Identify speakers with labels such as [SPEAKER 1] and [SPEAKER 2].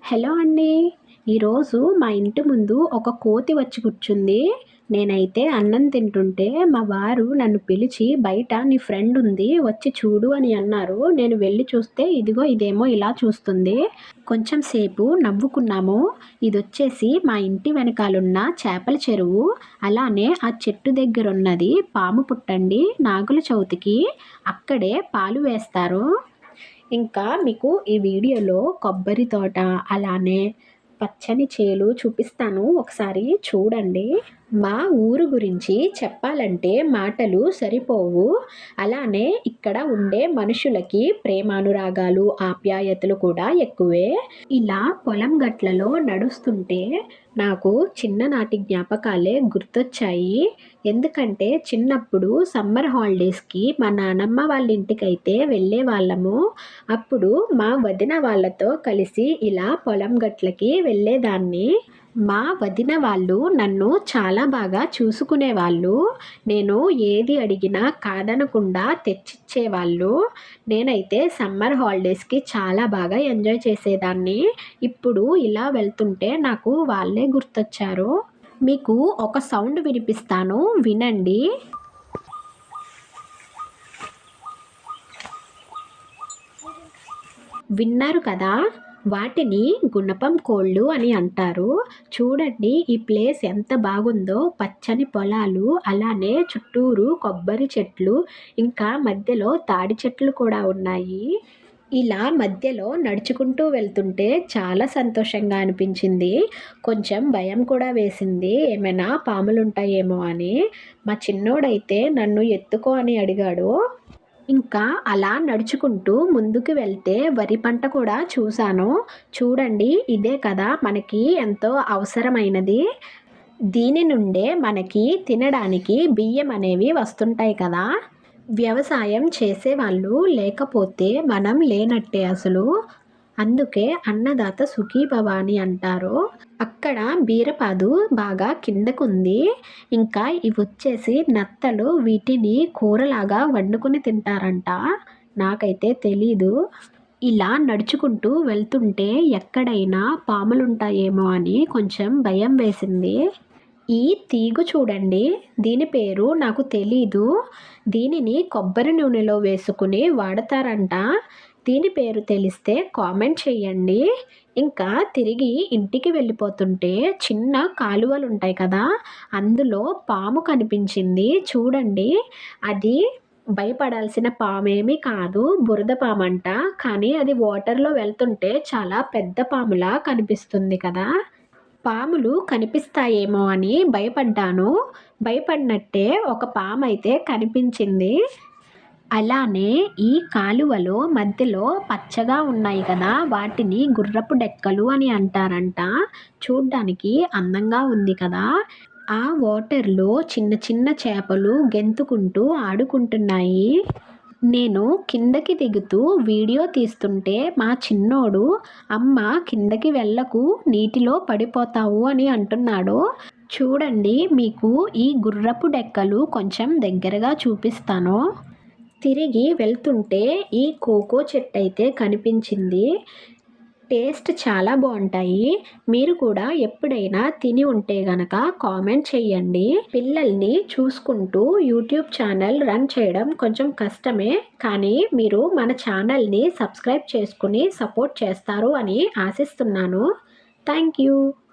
[SPEAKER 1] Hello అండి. ఈరోజు మా ఇంటి ముందు ఒక కోతి వచ్చి కూర్చుంది. నేనైతే అన్నం తింటుంటే మా వారు నన్ను పిలిచి బయట నీ ఫ్రెండ్ ఉంది వచ్చి చూడు అని అన్నారు. నేను వెళ్ళి చూస్తే ఇదిగో ఇదేమో ఇలా చూస్తుంది. కొంచెం సేపు నవ్వుకున్నాము. ఇదొచ్చేసి మా ఇంటి వెనకాలున్న చేపల చెరువు. అలానే ఆ చెట్టు దగ్గరున్నది పాము పుట్టండి. నాగుల చవితికి అక్కడే పాలు వేస్తారు. ఇంకా మీకు ఈ వీడియోలో కొబ్బరి తోట, అలానే పచ్చని చేలు చూపిస్తాను. ఒకసారి చూడండి. మా ఊరు గురించి చెప్పాలంటే మాటలు సరిపోవు. అలానే ఇక్కడ ఉండే మనుషులకి ప్రేమానురాగాలు, ఆప్యాయతలు కూడా ఎక్కువే. ఇలా పొలం గట్లలో నడుస్తుంటే నాకు చిన్ననాటి జ్ఞాపకాలే గుర్తొచ్చాయి. ఎందుకంటే చిన్నప్పుడు సమ్మర్ హాలిడేస్‌కి మా నానమ్మ వాళ్ళ ఇంటికైతే వెళ్ళేవాళ్ళము. అప్పుడు మా వదిన వాళ్ళతో కలిసి ఇలా పొలం గట్లకి వెళ్ళేదాన్ని. మా వదిన వాళ్ళు నన్ను చాలా బాగా చూసుకునేవాళ్ళు. నేను ఏది అడిగినా కాదనకుండా తెచ్చిచ్చేవాళ్ళు. నేనైతే సమ్మర్ హాలిడేస్‌కి చాలా బాగా ఎంజాయ్ చేసేదాన్ని. ఇప్పుడు ఇలా వెళ్తుంటే నాకు వాళ్ళే గుర్తొచ్చారు. మీకు ఒక సౌండ్ వినిపిస్తాను, వినండి. విన్నారు కదా! వాటిని గుణపం కోళ్ళు అని అంటారు. చూడండి ఈ ప్లేస్ ఎంత బాగుందో. పచ్చని పొలాలు, అలానే చుట్టూరు కొబ్బరి చెట్లు, ఇంకా మధ్యలో తాడి చెట్లు కూడా ఉన్నాయి. ఇలా మధ్యలో నడుచుకుంటూ వెళ్తుంటే చాలా సంతోషంగా అనిపించింది. కొంచెం భయం కూడా వేసింది. ఏమైనా పాములుంటాయేమో అని. మా చిన్నోడైతే నన్ను ఎత్తుకో అని అడిగాడు. ఇంకా అలా నడుచుకుంటూ ముందుకు వెళ్తే వరి పంట కూడా చూశాను. చూడండి ఇదే కదా మనకి ఎంతో అవసరమైనది. దీని నుండే మనకి తినడానికి బియ్యం అనేవి వస్తుంటాయి కదా! వ్యవసాయం చేసేవాళ్ళు లేకపోతే మనం లేనట్టే అసలు. అందుకే అన్నదాత సుఖీభవ అని అంటారు. అక్కడ బీరపాదు బాగా కిందకుంది. ఇంకా ఇవొచ్చేసి నత్తలు. వీటిని కూరలాగా వండుకొని తింటారంట. నాకైతే తెలీదు. ఇలా నడుచుకుంటూ వెళ్తుంటే ఎక్కడైనా పాములుంటాయేమో అని కొంచెం భయం వేసింది. ఈ తీగ చూడండి. దీని పేరు నాకు తెలీదు. దీనిని కొబ్బరి నూనెలో వేసుకుని వాడతారంట. దీని పేరు తెలిస్తే కామెంట్ చేయండి. ఇంకా తిరిగి ఇంటికి వెళ్ళిపోతుంటే చిన్న కాలువలుంటాయి కదా! అందులో పాము కనిపించింది. చూడండి. అది భయపడాల్సిన పామేమీ కాదు. బురద పామంట. కానీ అది వాటర్‌లో వెళ్తుంటే చాలా పెద్ద పాములా కనిపిస్తుంది కదా! పాములు కనిపిస్తాయేమో అని భయపడ్డాను. భయపడినట్టే ఒక పామైతే కనిపించింది. అలానే ఈ కాలువలో మధ్యలో పచ్చగా ఉన్నాయి కదా! వాటిని గుర్రపు డెక్కలు అని అంటారంట. చూడ్డానికి అందంగా ఉంది కదా! ఆ వాటర్‌లో చిన్న చిన్న చేపలు గెంతుకుంటూ ఆడుకుంటున్నాయి. నేను కిందకి దిగుతూ వీడియో తీస్తుంటే మా చిన్నోడు "అమ్మ కిందకి వెళ్ళకు, నీటిలో పడిపోతావు" అని అంటున్నాడు. చూడండి మీకు ఈ గుర్రపు డెక్కలు కొంచెం దగ్గరగా చూపిస్తాను. తిరిగి వెళ్తుంటే ఈ కోకో చెట్టయితే కనిపించింది. టేస్ట్ చాలా బావుంటాయి. మీరు కూడా ఎప్పుడైనా తిని ఉంటే గనక కామెంట్ చేయండి. పిల్లల్ని చూసుకుంటూ యూట్యూబ్ ఛానల్ రన్ చేయడం కొంచెం కష్టమే. కానీ మీరు మన ఛానల్‌ని సబ్స్క్రైబ్ చేసుకొని సపోర్ట్ చేస్తారు అని ఆశిస్తున్నాను. Thank you.